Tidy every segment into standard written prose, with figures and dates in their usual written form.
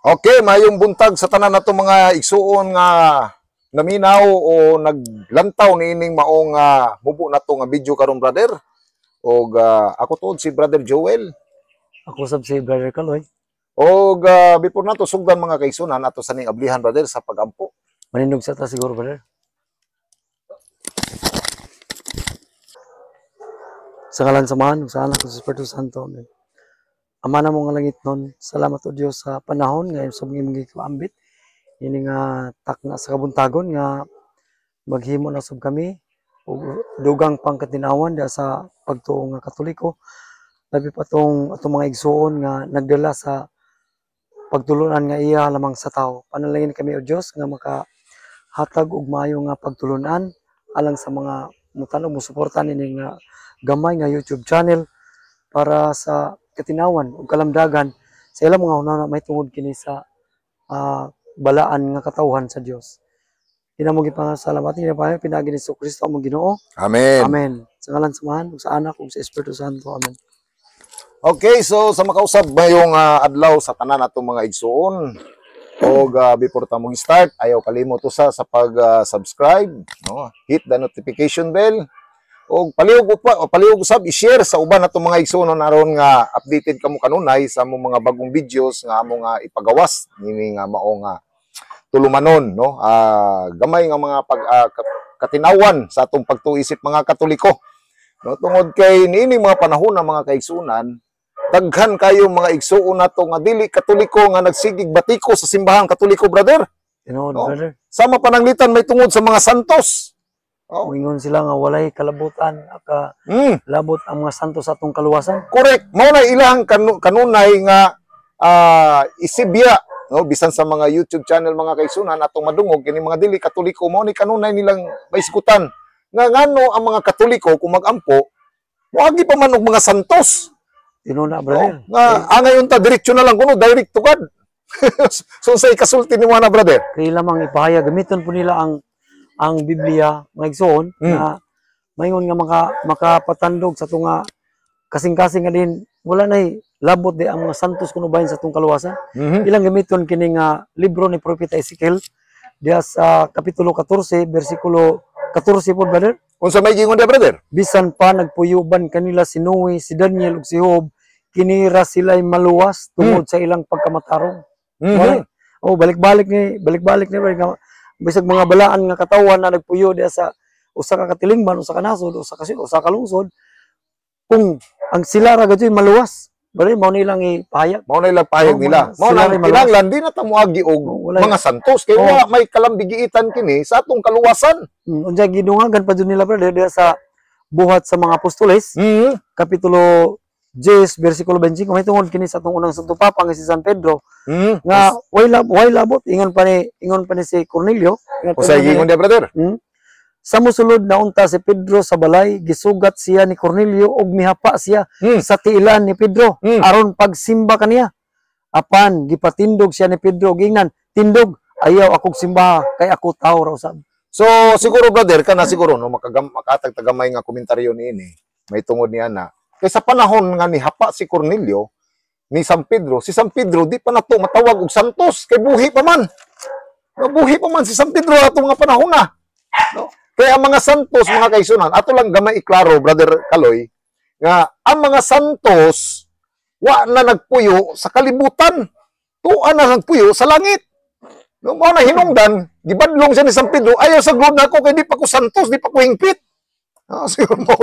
Okay, mayong buntag sa tanan nato mga igsuon nga naminaw o naglantaw niining maong mubo nato nga video karon brother. Og ako tuod si Brother Joel. Ako sab si Brother Kaloy. Og before nato sugdan mga kaigsunan ato sa ning ablihan brother sa pagampo. Manindog sa ta siguro brother. Sa ngalan samahan sa anak sa Espiritu Santo. Amen. Ama na mo nga langit nun, salamat o Diyos sa panahon ngayon sa mga kaambit. Ini nga takna sa kabuntagon nga maghimo na sab kami o dugang pangkatinawan da sa pagtuo nga Katoliko. Labi pa atong mga igsuon nga nagdala sa pagtulunan nga iya lamang sa tao. Panalangin kami o Diyos nga makahatag og maayo nga pagtulunan alang sa mga mutanog mo suportan ini nga gamay nga YouTube channel para sa katinawan ug kalamdagan sa ilang mga hunana may tungod kini sa balaan nga katawhan sa Dios. Kinamo gipangasalamatan ni Panginoon pinagi ni Kristo among Ginoo. Amen. Amen. Sa ngalan samahan ug sa anak ug sa Espiritu Santo. Amen. Okay, so sa makausap mayong adlaw sa tanan natong mga igsuon. Og before ta mo start, ayaw kalimot sa pag-subscribe, no? Hit the notification bell. O palihog usab i-share sa uban natong mga igsuon naron nga updated kamo kanunay sa among mga bagong videos nga among ipagawas nini nga mao nga tulumanon, no? Gamay nga mga katinawan sa atong pagtuisip mga Katoliko, no? Tungod kay niini mga panahon na mga kaigsunan, daghan kayo mga igsuon nato nga dili Katoliko nga nagsigig batiko sa simbahan Katoliko brother. Tinuod, No? brother. Sama pananglitan may tungod sa mga santos. Oh. Moingon sila nga walay kalabutan aka labot ang mga santos sa atong kaluwasan. Correct. Mao na ilang kanunay nga isibya, no, bisan sa mga YouTube channel mga kaigsunan atong madungog kini mga dili Katoliko, mao ni kanunay nilang maiskutan nga ngano ang mga Katoliko kung magampo moagi pa man og mga santos. Tinuna, brother. Nga angayon ta diretso na lang kuno direct to God. So sa ikasulti ni mga brother. Kay lamang ipahayag gamiton po nila ang Biblia nga igsoon na mayon nga makapatandog sa tunga kasing-kasing nga din wala nay labot di ang mga santos kuno bahin sa atong kaluwasan. Ilang gamiton kini nga libro ni Propeta Ezekiel diya sa kapitulo 14 bersikulo 14 po brother. Unsa may gingon dia brother? Bisan pa nagpuyuban kanila si Noe, si Daniel ug si Job, kinira sila'y maluwas tungod sa ilang pagkamatarong. Oh, balik-balik ni brother. Bisag mga balaan nga katawan na nagpuyo diya sa usa ka katilingban, usa ka nasod, usa ka lungsod, kung ang sila ra gadyoy maluwas, bali mao nilang ipahayag. Mao na ilang pahayag nila. Mao na kinahanglan di na ta moagi og mga santos kay wala may kalambigiitan kini sa atong kaluwasan. Unya gidungagan pa jud nila brother diya sa buhat sa mga apostoles, kapitulo 10 bersikulo 25 may tungod kini sa atong unang Santo Papa nga si San Pedro nga way labot ingon pa ni si Cornelio Usa gingon dia brother. Sa mosulod na unta si Pedro sa balay gisugat siya ni Cornelio og mihapa siya sa tiilan ni Pedro aron pagsimba kaniya. Apan gipatindog siya ni Pedro gingnan, tindog ayaw akong simba kay ako tao raw sab. So siguro brother kana siguro no makatag tagamay nga komentaryo niini. May tungod niya na kay sa panahon nga ni hapa si Cornelio ni San Pedro, si San Pedro di pa nato matawag og santos kay buhi pa man. Mabuhi pa man si San Pedro atong nga panahon na. No? Kaya ang mga santos mga kaigsunan, ato lang gamay iklaro brother Kaloy nga ang mga santos wa na nagpuyo sa kalibutan. Tuan na nagpuyo sa langit. No mo na hinungdan, gibadlong siya ni San Pedro, ayaw sa globe nako kay di pa ko santos, di pa ko hingpit. Siguro mo.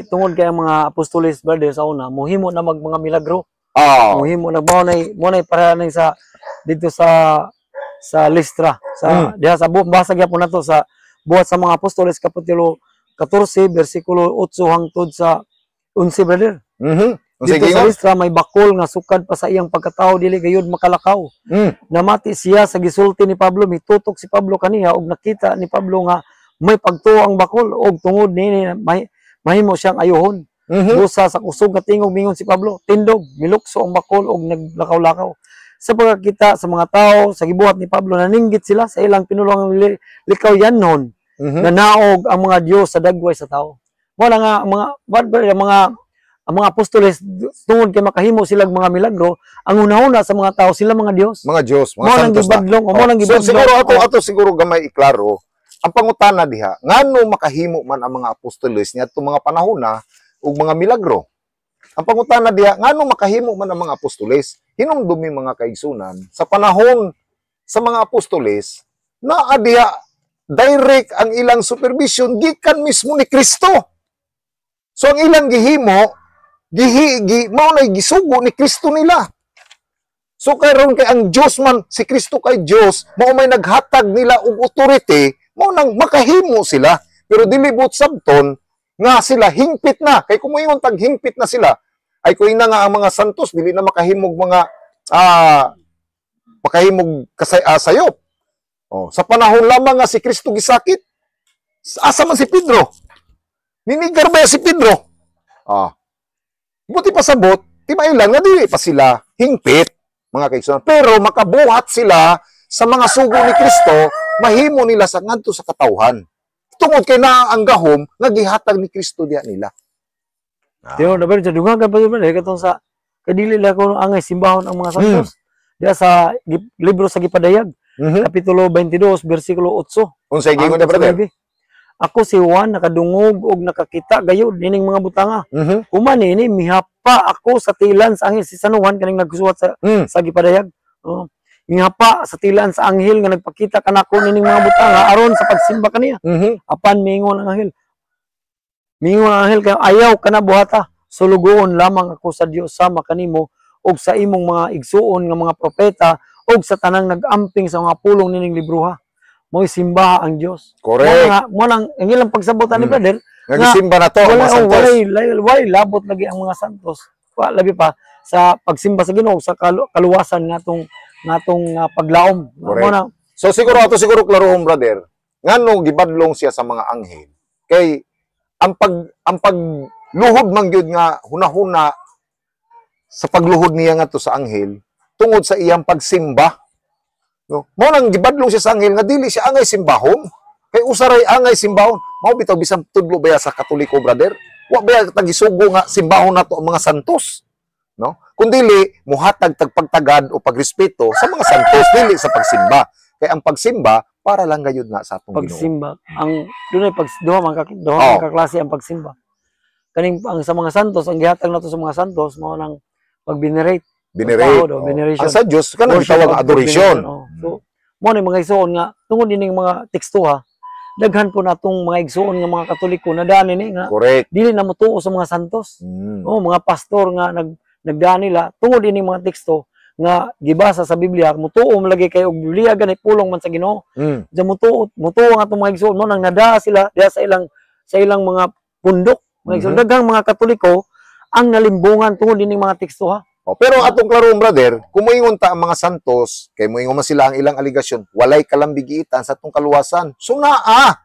tungod kay ang mga apostoles brother sa una mohimo na mga milagro. Mohimo na mo nay para nang sa dito sa Listra sa diha sa basa gyapon nato sa buhat sa mga apostoles kapitulo 14 bersikulo 8 hangtod sa 11 brother. Dito sa Listra may bakol nga sukad pa sa iyang pagkatao dili gayud makalakaw. Namati siya sa gisulti ni Pablo, mitutok si Pablo kaniya og nakita ni Pablo nga may pagtuo ang bakol og tungod ni mahimo siyang ayohon. Busa sa kusog nga tingog mingon si Pablo, tindog milukso ang bakol og naglakaw-lakaw. Sa pagkakita sa mga tao sa gibuhat ni Pablo naninggit sila sa ilang pinulong likaw-yanon na naog ang mga Dios sa dagway sa tao. Mo na nga mga ang mga apostoles tungod kay makahimo silang mga milagro, ang una-una sa mga tao sila mga Dios. Mga Diyos, mga Mo nang santos na. gibadlong, mo nang So gibadlong. siguro ato siguro gamay iklaro. Ang pangutana diha, ngano makahimo man ang mga apostoles niadto mga panahon na ug mga milagro. Ang pangutana diha, ngano makahimo man ang mga apostoles? Hinumdumi mga kaigsunan sa panahon sa mga apostoles na diha direct ang ilang supervision gikan mismo ni Kristo. So ang ilang gihimo mao na gisugo ni Kristo nila. So karon kay ang Dios man, si Kristo kay Dios, mao may naghatag nila og authority, mao nang makahimo sila. Pero dili but sabton nga sila hingpit na. Kay kung moingon tag hingpit na sila, ay kuing na nga ang mga santos dili na makahimog mga makahimog sayop. Oh, sa panahon lamang nga si Kristo gisakit, asa man si Pedro? Ninigar ba si Pedro? Buti pa sabot, timailan nga dili pa sila hingpit, mga kaigsunan. Pero makabuhat sila sa mga sugo ni Kristo, mahimo nila sa ngadto sa katawhan. Tungod kay naa ang gahom nga gihatag ni Kristo diha nila. Tino na ba sa dungagan pa ba katong sa kadili la ko angay simbahon ang mga santos. Diya sa libro sa Gipadayag, kapitulo 22 bersikulo 8. Unsay gingon na brother? Ako si Juan nakadungog og nakakita gayud nining mga butanga. Human ini mihapa ako sa tilan sa anghel si San Juan kaning nagsuwat sa Gipadayag. Mihapa sa tilan sa anghel nga nagpakita kanako nining mga butanga aron sa pagsimba kaniya. Apan mingon ang anghel. Mingon ang anghel kay ayaw kana buhata. Sulugoon lamang ako sa Dios sama kanimo og sa imong mga igsuon nga mga propeta og sa tanang nagamping sa mga pulong nining libruha. Mo'y simba ang Dios. Correct. Mo nang ang ilang pagsabotan ni brother, Nagsimba na to ang mga santos. wala labot lagi ang mga santos. Labi pa sa pagsimba sa Ginoo sa kaluwasan natong paglaom. Correct. So siguro ato siguro klarohon brother, ngano gibadlong siya sa mga anghel. Kay ang pagluhod man gyud nga hunahuna sa pagluhod niya ngadto sa anghel tungod sa iyang pagsimba. No? Mao nang gibadlong siya sa anghel nga dili siya angay simbahon. Kay usaray angay simbahon. Mao bitaw bisan tudlo baya sa Katoliko brother. Wa baya tagisugo nga simbahon nato ang mga santos. No? Kundili muhatag tagpagtagad o pagrespeto sa mga santos dili sa pagsimba. Kay ang pagsimba para lang gayud nga sa atong Ginoo. Pagsimba. Ang dunay duha man ka klase ang pagsimba. Kaning ang sa mga santos ang gihatag nato sa mga santos mao nang pag-venerate. Ang sa Dios kanang gitawag nga adoration. So mo ni mga igsoon nga tungod ining mga tekstuha daghan po natong mga igsoon nga mga Katoliko na daan ni nga Correct. dili na motuo sa mga santos. Mga pastor nga nagdaan nila tungod ining mga teksto nga gibasa sa Biblia motuo lagi kay og Biblia ganay pulong man sa Ginoo. Diya motuo nga atong mga igsoon mo nang nadaa sila diya sa ilang mga pundok. Mga igsoon daghang mga Katoliko ang nalimbungan tungod ining mga tekstuha. Pero atong klaroon brother, kung moingon ta ang mga santos, kay moingon man sila ang ilang aligasyon, walay kalambigiitan sa atong kaluwasan. So naa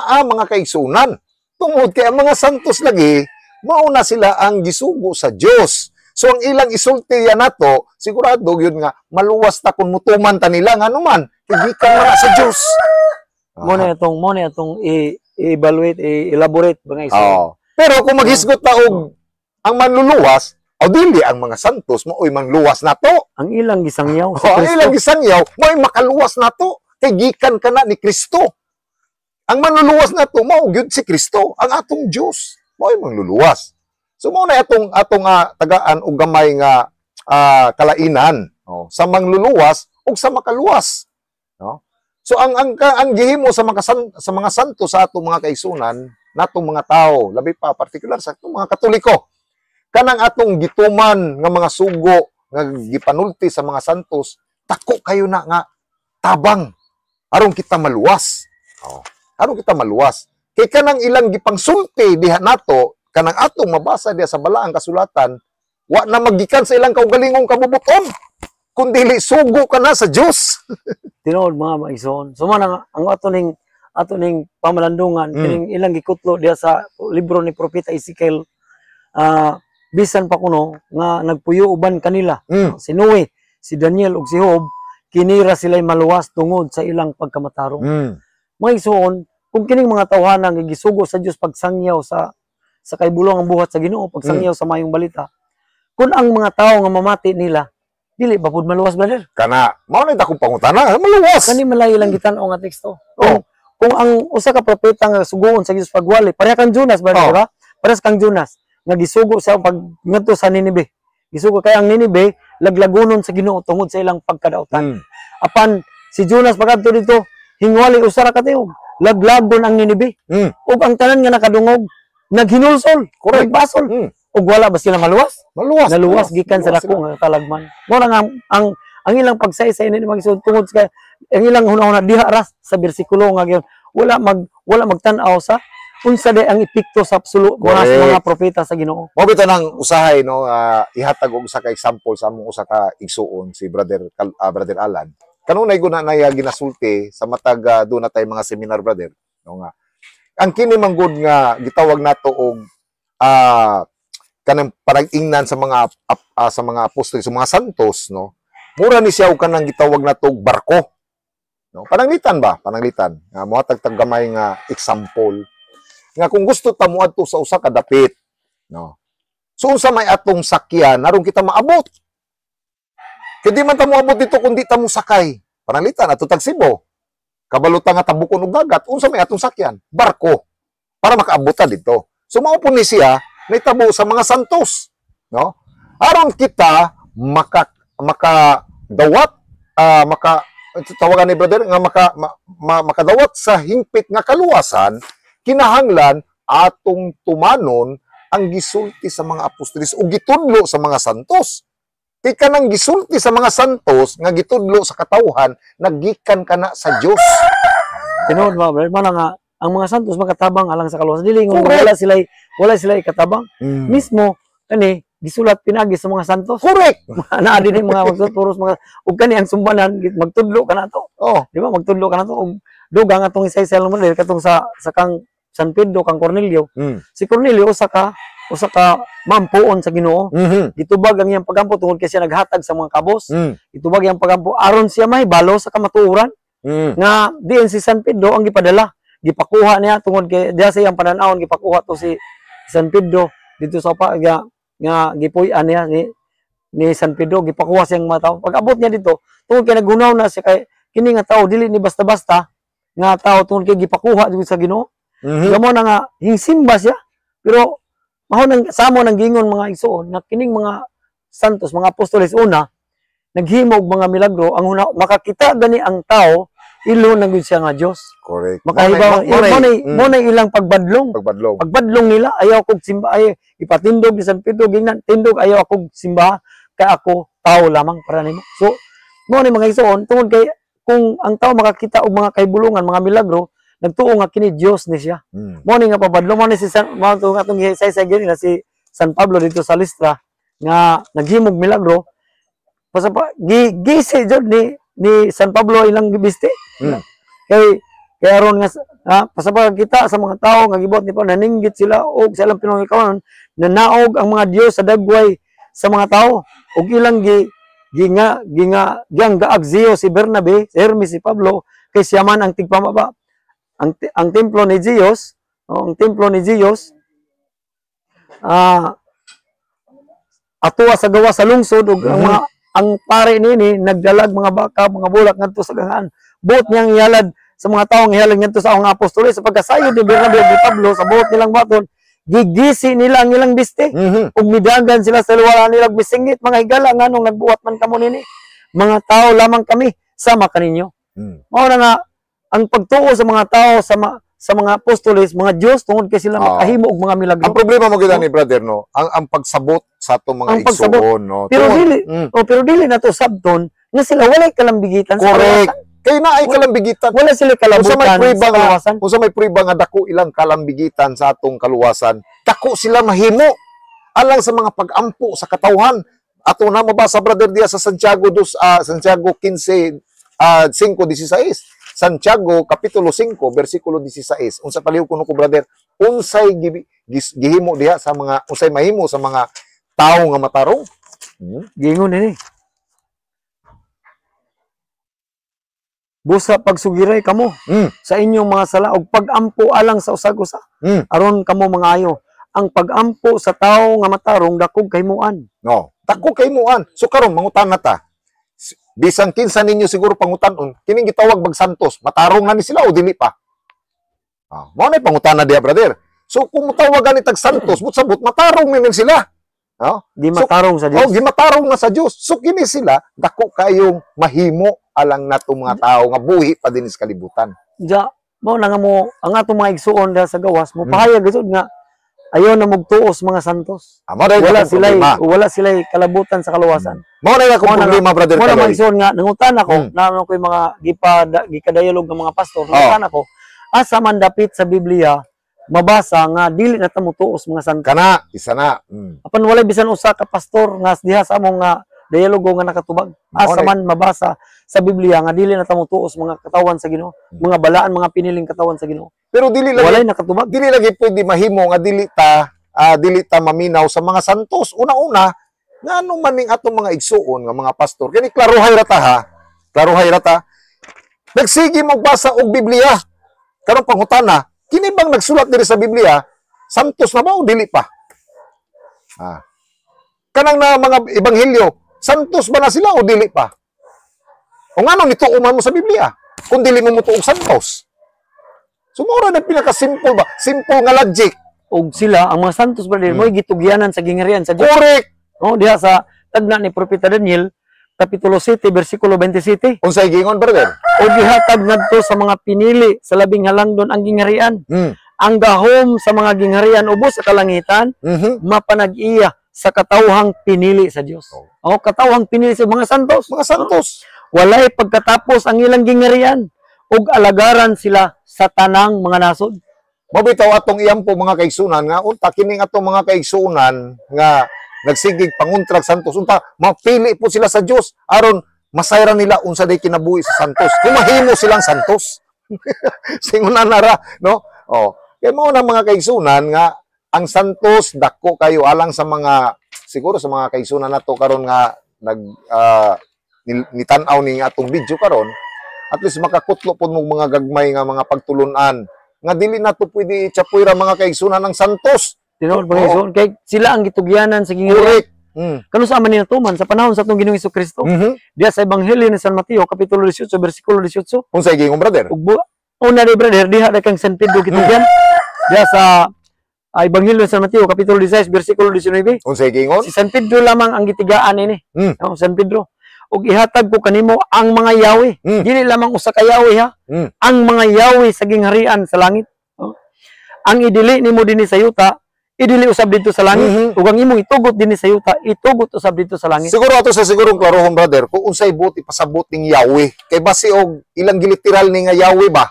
mga kaigsunan. Tungod kay ang mga santos lagi, mauna sila ang gisugo sa Dios. So ang ilang isulti yan nato, sigurado yun nga maluwas ta kun mutuman ta nila nga numan, gikan na sa Dios. Mo na itong i-evaluate, i-elaborate ba nga isa. Pero kung maghisgot ta og ang manluluwas, o dili ang mga santos maoy mangluwas nato. Ang ilang gisangyaw ang ilang gisangyaw maoy makaluwas nato kay gikan kana ni Kristo. Ang manluluwas nato mao gyud si Kristo, ang atong Dios maoy mangluluwas. So mao na atong tagaan og gamay nga kalainan sa mangluluwas ug sa makaluwas. No? So ang gihimo sa mga santo sa atong mga kaigsunan natong mga tao, labi pa partikular sa atong mga Katoliko, kanang atong gituman nga mga sugo nga gipanulti sa mga santos, tako kayo na nga tabang aron kita maluwas. Aron kita maluwas. Kay kanang ilang gipangsulti diha nato, kanang atong mabasa diha sa balaang kasulatan, wa na magikan sa ilang kaugalingong kabubuton, kundi sugo ka na sa Dios. Tinuod mga maigsoon. So man ang atoning pamalandungan kining ilang gikutlo diha sa libro ni Propeta Ezekiel, bisan pa kuno nga nagpuyo uban kanila. Si Noe, si Daniel ug si Job, kinira sila'y maluwas tungod sa ilang pagkamatarong. Mga igsoon, kung kining mga tawhana nga gisugo sa Dios pagsangyaw sa sa kaibulong ang buhat sa Ginoo pagsangyaw sa mayong balita. Kung ang mga tao nga mamati nila, dili ba pud maluwas, brother? Kana, mao na akong pangutana, maluwas. Kani malayo lang gitan-o nga teksto. Oh. Kung ang usa ka propeta nga suguon sa Dios pagwali, pareha kang Jonas, brother, Oh. di ba? Parehas kang Jonas nga gisugo sa pag ngadto sa Ninibe. Gisugo kay ang Ninibe laglagonon sa Ginoo tungod sa ilang pagkadaotan. Apan si Jonas pagadto dito, hingwali usa ra ka tiog, laglagon ang Ninibe. Ug ang tanan nga nakadungog naghinulsol, nagbasol. Ug wala ba sila maluwas? Maluwas. Naluwas gikan sa dako nga kalagman. Mo nga ang ilang pagsaysay ni mga tungod sa ang ilang hunahuna diha ras sa bersikulo nga gyud wala magtan-aw sa unsa day ang epekto sa mga propeta sa Ginoo. Mo bitaw nang usahay no, ihatag og usa ka example sa among usa ka igsuon si brother Alan. Kanunay guna na ginasulti sa matag do na tay mga seminar, brother. No nga. Ang kini manggod nga gitawag nato og kanang parag-ingnan sa mga apostol, sa mga santos, no. Mura ni siya og kanang gitawag nato og barko. No, pananglitan ba? Pananglitan. Nga mohatag tag gamay nga example. Nga kung gusto ta moadto sa usa ka dapit, no. So unsa may atong sakyan aron kita maabot. Kaya di man ta moabot dito kung di ta mo sakay. Pananglitan ato tag Cebu. Kabalutan nga tabukon og dagat, unsa may atong sakyan? Barko. Para makaabot ta dito. So mao po ni siya naitabo sa mga santos, no? Aron kita makadawat tawagan ni brother nga makadawat sa hingpit nga kaluwasan, kinahanglan atong tumanon ang gisulti sa mga apostoles o gitudlo sa mga santos. Kay kanang gisulti sa mga santos nga gitudlo sa katawhan, naggikan kana sa Dios. Tinuod mo, brother, man nga ang mga santos makatabang alang sa kaluwasan. Dili nga wala sila ikatabang. Mismo kani gisulat pinagi sa mga santos. Correct. Naa din mga magtuturos mga ug kani ang sumbanan magtudlo kana to. Oh, Di ba magtudlo kana to ug dugang atong isa-isa lang mo katong sa kang San Pedro kang Cornelio. Si Cornelio usa ka mampuon sa Ginoo. Gitubag ang iyang pagampo tungod kay siya naghatag sa mga kabos. Gitubag ang pagampo aron siya may balo sa kamatuoran. Nga diin si San Pedro ang gipadala. Gipakuha niya tungod kay diha sa iyang pananawon gipakuha to si San Pedro dito sa nga gipuy-an niya ni San Pedro gipakuha siyang mga tao. Pag-abot niya dito tungod kay nagunaw na siya kay kini nga tao dili ni basta-basta nga tao tungod kay gipakuha dito sa Ginoo. Gamo na nga hingsimba siya pero maho nang samo nang gingon mga igsoon na kining mga santos mga apostoles una naghimo og mga milagro ang makakita gani ang tao ilo na gud siya nga Dios. correct. Makahibaw mo na ilang pagbadlong. Pagbadlong nila ayaw kog simba ay ipatindog ni San Pedro gingnan tindog ayaw akong simba kay ako tao lamang para nimo. So mo ni mga igsoon tungod kay kung ang tao makakita og mga kahibulungan mga milagro nagtuo nga kini Dios ni siya. Mo ni nga pagbadlong mo ni si San atong say na si San Pablo dito sa Listra nga naghimog milagro pasapa gisi jud ni San Pablo ilang gibiste. Kay aron nga pasapa kita sa mga tao nga gibuhat ni Pablo naninggit sila og sa ilang pinangikawanon nanaog ang mga Dios sa dagway sa mga tao og ilang gaagziyo si Bernabe, si Hermes, si Pablo kay siya man ang tigpamaba. Ang templo ni Zeus, atuwa sa gawa sa lungsod ug ang pare nini nagdalag mga baka, mga bulak ngadto sa gangaan. Buot niyang ihalad sa mga taong ihalad ngadto sa mga apostoles sa pagkasayod ni Bernabe ug Pablo sa buot nilang baton, gigisi nila ang ilang biste ug midagan sila sa wala nilang bisingit mga higala nganong nagbuhat man kamo nini. Mga tao lamang kami sama kaninyo. Mao na nga ang pagtuo sa mga tao sa mga apostoles, mga Dios tungod kay sila makahimo og mga milagro. Ang problema mo gid ni brother no, ang pagsabot sa atong mga igsoon no. Pero dili na to sabton nga sila walay kalambigitan sa correct. Kay naay kalambigitan. Wala sila kalabutan sa kaluwasan. Kung sa may prueba nga dako ilang kalambigitan sa atong kaluwasan, dako sila mahimo alang sa mga pag-ampo sa katawhan. Ato na mabasa brother diya sa Santiago 15 5:16. Santiago kapitulo 5 bersikulo 16. Unsa palihog kuno ko brother, unsay gihimo diha sa mga unsay mahimo sa mga tawo nga matarong? Gingon ini. Busa pagsugiray kamo sa inyong mga sala og pag-ampo alang sa usag-usa. Aron kamo mangayo. ang pagampo sa tao nga matarong dakog kaymuan. No, dako kay muan. So karon mangutan na ta. Bisan kinsa ninyo siguro pangutan-on, kining gitawag bag santos, matarong na ni sila o dili pa? Mao na pangutan na diya, brother. So kung mutawagan ni tag santos, but matarong ni sila. Di matarong sa Dios. Gimatarong na sa Dios. So kini sila dako kayong mahimo alang nato mga tao nga buhi pa din sa kalibutan. Ja, mao na nga mo ang atong mga igsuon sa gawas mo pahayag gud nga ayaw na magtuos mga santos. Wala sila kalabutan sa kaluwasan. Mao na akong problema, brother Kaloy. Mo na magsuon nga nangutan ako, naano ko yung mga gikadayalog ng mga pastor, nangutan ako. Asa man dapit sa Biblia mabasa nga dili na ta motuos mga santos. Kana isa na. Apan walay bisan usa ka pastor nga diha sa among nga dialogo nga nakatubag. Asa man mabasa sa Biblia nga dili na ta motuos mga katawan sa Ginoo, mga balaan, mga piniling katawan sa Ginoo. Pero dili lagi walay nakatubag. Dili lagi pwede mahimo nga dili ta maminaw sa mga santos. Una-una nga anong maning atong mga igsuon nga mga pastor. Kani klaruhay rata ha. Klaruhay rata. Nagsige magbasa og Biblia. Karon pangutana, kini bang nagsulat diri sa Biblia, santos na ba o dili pa? Kanang na mga ebanghelyo, santos ba na sila o dili pa? O nga nung nituuman mo sa Biblia, kung dili mo mutuog santos. Sumura na pinaka-simple ba? Simple nga logic. Og sila, ang mga santos brother, mo gitugyanan sa gingharian sa Dios. Correct! Diha sa tagna ni Propeta Daniel, Kapitulo 7, versikulo 27. Unsay gingon, brother? O gihatag ngadto sa mga pinili sa labing halangdon ang gingharian. Ang gahom sa mga gingharian ubos sa kalangitan, mapanag-iya sa katawhang pinili sa Dios. Katawhang pinili sa mga santos. Mga santos. Walay pagkatapos ang ilang gingharian ug alagaran sila sa tanang mga nasod. Mabitaw atong iyampo mga kaigsunan nga unta kining atong mga kaigsunan nga nagsigig panguntrag santos unta mapili po sila sa Dios aron masayran nila unsa day kinabuhi sa santos. Kung mahimo silang santos. Singunan nara, no? Kaya mao na mga kaigsunan nga ang santos dako kayo alang sa mga siguro sa mga kaigsunan nato karon nga nitanaw ni atong video karon at least makakutlo po mong mga gagmay nga mga pagtulunan nga dili nato pwede itsapoy ra mga kaigsunan ng santos. Tinuod mga igsoon kay sila ang gitugyanan sa gingharian. Kano sa man ni natuman sa panahon sa atong Ginoong Hesukristo. Diya sa Ebanghelyo ni San Mateo kapitulo 18 bersikulo 18. Unsay gingon, brother? Una ni brother diha kang San Pedro gitugyan. Diya sa Ebanghelyo ni San Mateo kapitulo 16 bersikulo 19. Unsay gingon? Si San Pedro lamang ang gitigaan ini. San Pedro. Og ihatag ko kanimo ang mga yawi. Dili lamang usa ka yawi ha. Ang mga yawi sa gingharian sa langit. Ang idili nimo dinhi sa yuta, idili usab dito sa langit. Ug ang imong itugot dinhi sa yuta, itugot usab dito sa langit. Siguro ato sa sigurong klarohon, brother, kung unsay buti pasabot ning yawi. Kay base og ilang giliteral ni nga yawi ba?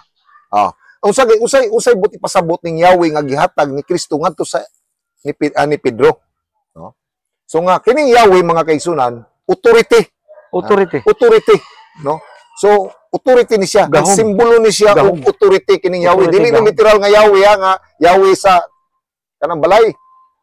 Usay buti pasabot ning yawi nga gihatag ni Kristo ngadto sa ni Pedro. So nga kining yawi mga kaigsunan, authority, no? So authority ni siya, ang simbolo ni siya og authority kining yawi. Dili ni literal nga yawi nga yawi sa kanang balay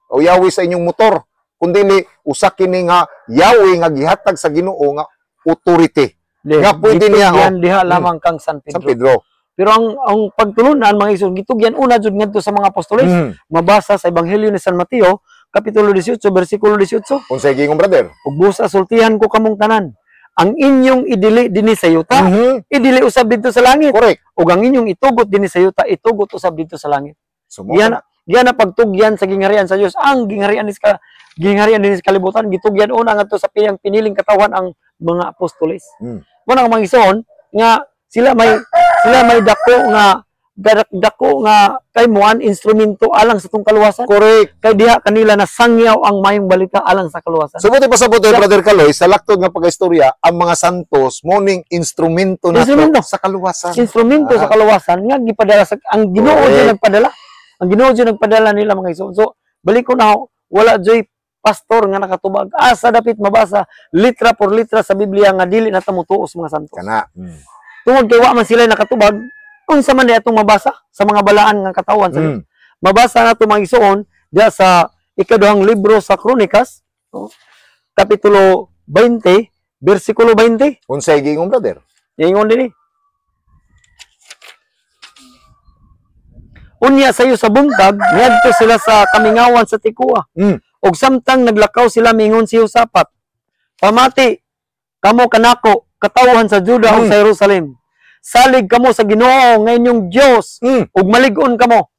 o yawi sa inyong motor, kundi usa kini nga yawi nga gihatag sa Ginoo nga authority. Nga pwede niya diha lamang kang San Pedro. San Pedro. Pero ang pagtulunan mga igsoon gitugyan una jud ngadto sa mga apostoles. Mabasa sa Ebanghelyo ni San Mateo kapitulo 18 bersikulo 18. Unsay gingon, brother? Ug busa sultihan ko kamong tanan. Ang inyong idili dinhi sa yuta, idili usab dito sa langit. Correct. Ug ang inyong itugot dinhi sa yuta, itugot usab dito sa langit. Diyan na pagtugyan sa gingharian sa Dios. Ang gingharian dinhi sa kalibutan gitugyan una ngadto sa piniling katawan ang mga apostoles. Muna ang mga igsoon nga sila may dako nga kaymuan instrumento alang sa tong kaluwasan. Correct. Kay diha kanila nasangyaw ang mayong balita alang sa kaluwasan. So buti pasabot brother Kaloy sa laktod nga pag-istorya ang mga santos morning instrumento nato sa kaluwasan. Instrumento sa kaluwasan nga gipadala sa ang Ginoo jud nagpadala. Ang Ginoo jud nagpadala nila mga igsoon. So balik ko na wala joy pastor nga nakatubag asa dapit mabasa litra por litra sa Biblia nga dili na ta motuos mga santos. Kana. Tungod kay wa man sila nakatubag unsa man atong mabasa sa mga balaan nga katawan sa Dios. Mabasa nato mga igsoon diha sa ikaduhang libro sa Kronikas, kapitulo 20, bersikulo 20. Unsay gingon, brother? Ingon dinhi. Unya sayo sa buntag, ngadto sila sa kamingawan sa Tikua. Mm. Og samtang naglakaw sila mingon si Josaphat. Pamati kamo kanako katawhan sa Juda ug sa Jerusalem. Salig kamo sa Ginoo nga inyong Dios ug malig-on kamo.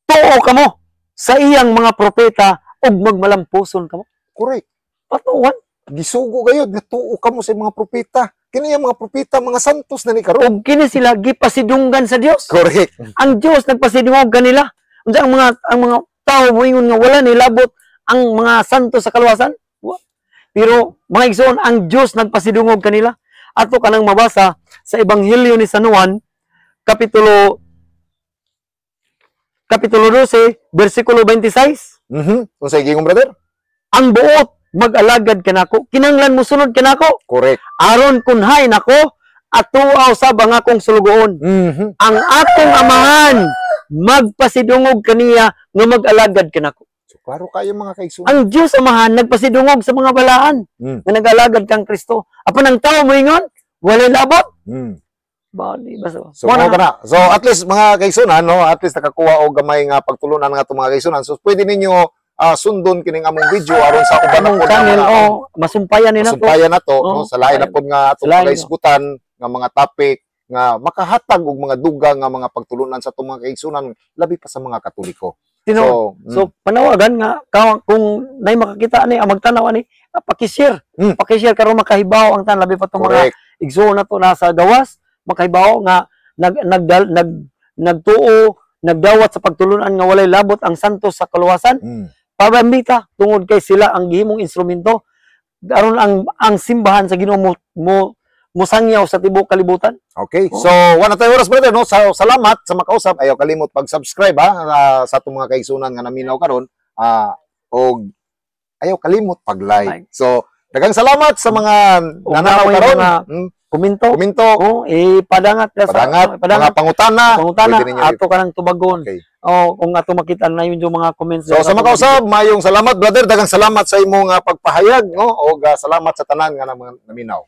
Tuo kamo sa iyang mga propeta ug magmalampuson kamo. Correct. Patuwan. Gisugo gayud nga tuo kamo sa mga propeta. Kini ang mga propeta, mga santos na ni karon. Og kini sila gipasidunggan sa Dios. Correct. Ang Dios nagpasidungog kanila. Unsa ang mga tao moingon nga wala nilabot ang mga santo sa kaluwasan? Pero mga igsoon, ang Dios nagpasidungog kanila. Ato kanang mabasa sa Ebanghelyo ni San Juan kapitulo 12 bersikulo 26. Unsay gingong brother? Ang buot mag-alagad kanako, kinanglan mo sunod kanako. Correct. Aron kunhay nako atuaw sa bangakong sulugoon. Ang akong amahan magpasidungog kaniya nga mag-alagad kanako. So, klaro kayo mga kaigsoon. Ang Dios amahan nagpasidungog sa mga balaan nga nag-alagad kang Kristo. Apan ang tao moingon, wala labot. Bali basta. So, mao kana. So, at least mga kaigsunan, no, at least nakakuha og gamay nga pagtulunan nga itong mga kaigsunan. So, pwede ninyo sundon kining among video aron sa uban na Anong pod channel masumpayan ni nato. masumpayan nato Oh, no, sa lain na pod nga atong sa lain, pagaisgutan nga mga topic nga makahatag og mga dugang nga mga pagtulunan sa itong mga kaigsunan labi pa sa mga Katoliko. So panawagan nga kung nay makakita ani magtanaw ani paki-share. Paki-share karon makahibaw ang tan labi pa tong mga igsoon nato nasa gawas makahibaw nga nagtuo nagdawat sa pagtulunan nga walay labot ang santos sa kaluwasan. Pabambita tungod kay sila ang gihimong instrumento aron ang simbahan sa Ginoo mo sangyaw sa tibuok kalibutan. Okay. So, wala tayo oras brother no. So, salamat sa makausap. Ayaw kalimot pag-subscribe sa atong mga kaigsunan nga naminaw karon. Og ayaw kalimot pag-like. So, daghang salamat sa mga nananaw karon. Komento. Padangat mga pangutana ato kanang tubagon. Okay. Kung ato makita na yun yung mga comments. So sa makausap, mayong salamat brother, daghang salamat sa imong pagpahayag no, og salamat sa tanan nga naminaw.